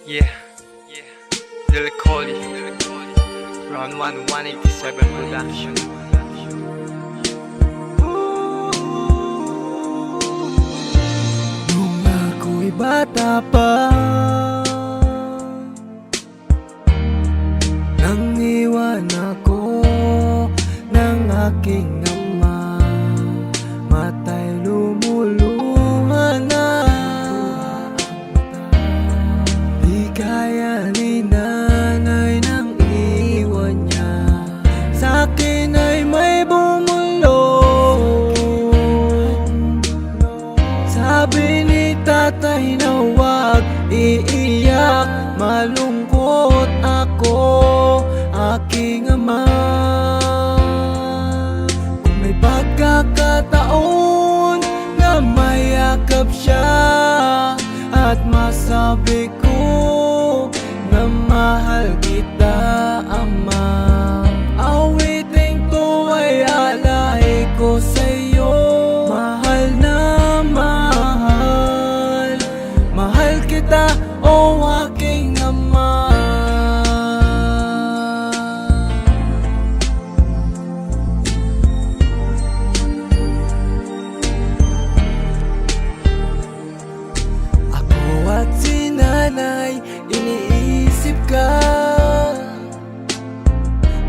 Yeah, Lil Collie, Round 1, 187 Production. Nung ako'y bata pa, nang iwan ako ng aking ama, mata'y lumuluha na. Di kaya ni nanay nang iwan niya, sa'kin ay may bumulong. Sabi ni tatay na huwag iiyak, malungkot ako, aking ama. Kung may pagkakataon na mayakap siya at masabi ko na mahal kita, ama, awiting to ay alay ko sa'yo. Mahal na mahal, mahal kita, o aking ama. Ako at si nanay, iniisip ka.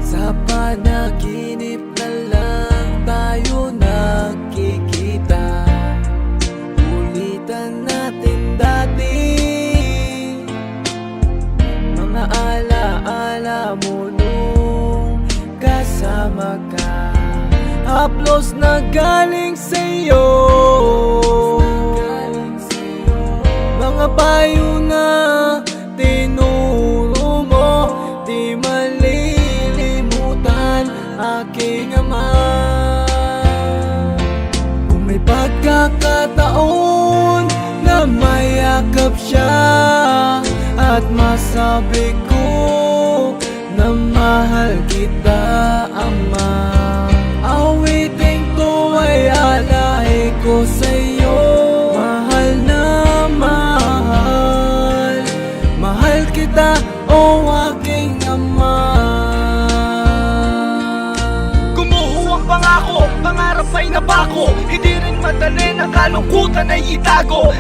Sa panaginip na lang tayo nakikita. Ulitan natin dati mga alaala mo nung kasama ka. Haplos na galing sa'yo, mga payo na tinuro mo, di malilimutan, aking ama. Kung may pagkakataon na mayakap siya at masabi ko na mahal kita, ama, awiting to ay alay ko sa'yo. Mahal na mahal, mahal kita, o aking ama. Gumuho ang pangako, pangarap ay nabako. Hindi rin madali na kalungkutan ay itago.